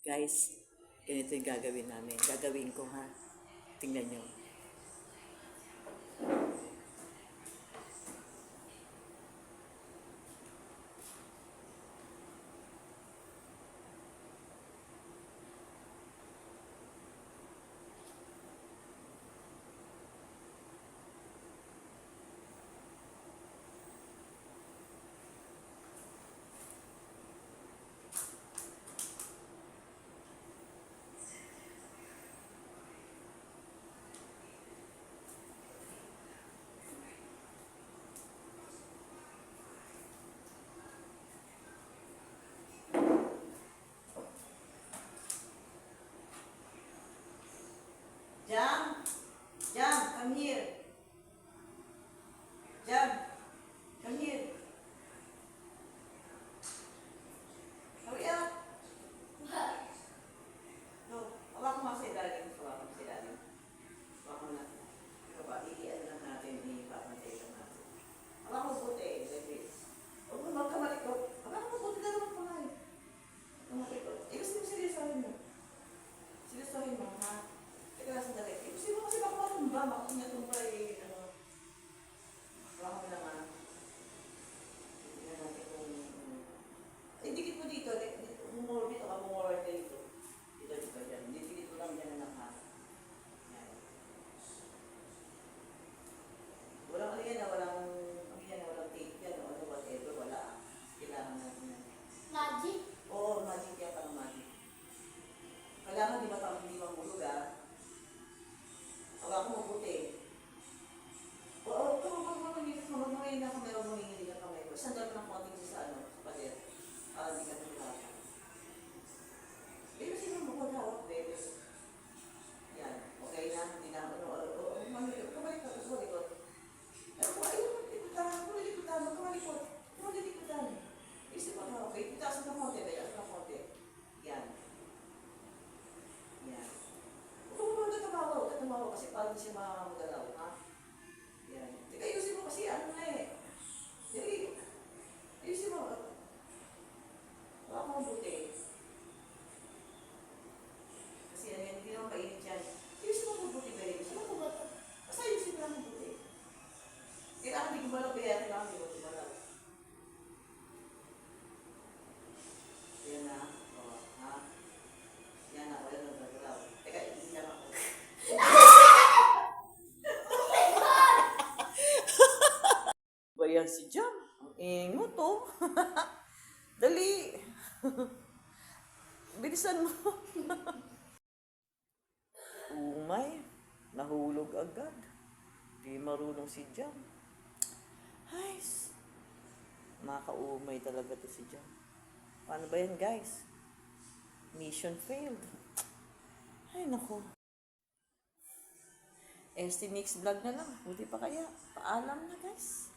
Guys, ganito yung gagawin namin. Gagawin ko ha. Tingnan nyo. Jam, Jam, come here. Jam, come here. Hurry up. No, hawak mo sa ilalim. Hawak mo sa ilalim. Hawak mo na. Iiyan lang natin. Ipapantay lang natin. Hawak mo buti. Like this. Huwag mo magkamalikot. Hawak mo buti na naman pangalit. Kamalikot. Gusto mo seryosohin mo. Seryosohin mo, ha? Teka, sandali. Gusto mo kasi baka matumba. Baka natumba baka mo naman. Tingnan natin kung... dikit mo dito. Bumulor dito. Bumulor dito. Dito, dyan. Dikit mo lang dyan na naka. Yan. Walang ano yan na walang tape yan o ano whatever. Wala. Kailangan natin yan. Magic? Oo, magic yan. Parang magic. Kailangan di ba parang hindi mahulog Hawak mo buti. Oo, mamamangin na kamay o mamingin na kamay mo. Sandal mo ng konting sa pader. Hindi ka tumulakan. Kasi mo maghawak, baby. Yan. Okay na? Hindi na kamalikot. Kamalikot. Kamalikot. Isip mo, okay. Itaas ng konti. Itaas ng konti. Yan. Yan. Huwag mo tatabaw kasi parang siya magalaw, ha? Yan. Teka, ayusin mo kasi ano na Sige. Ayusin mo. Wala akong mabuti. Kasi ano yan, hindi naman kainit yan. Ayusin mo mabuti, baby. Basta ayusin mo lang mabuti. Kailangan di gumalaw, kaya kailangan di gumalaw. Yan na. O, ha? Yan na. Wala nang gagalaw. Teka, hindi lang ako. Bayan si Jam. Ang ingot Dali. Bilisan mo. Umay. Nahulog agad. Di marunong si Jam. Ay, makaumay talaga to si Jam. Paano ba yan, guys? Mission failed. Ay, naku. ST Mix Vlog na lang. Buti pa kaya. Paalam na, guys.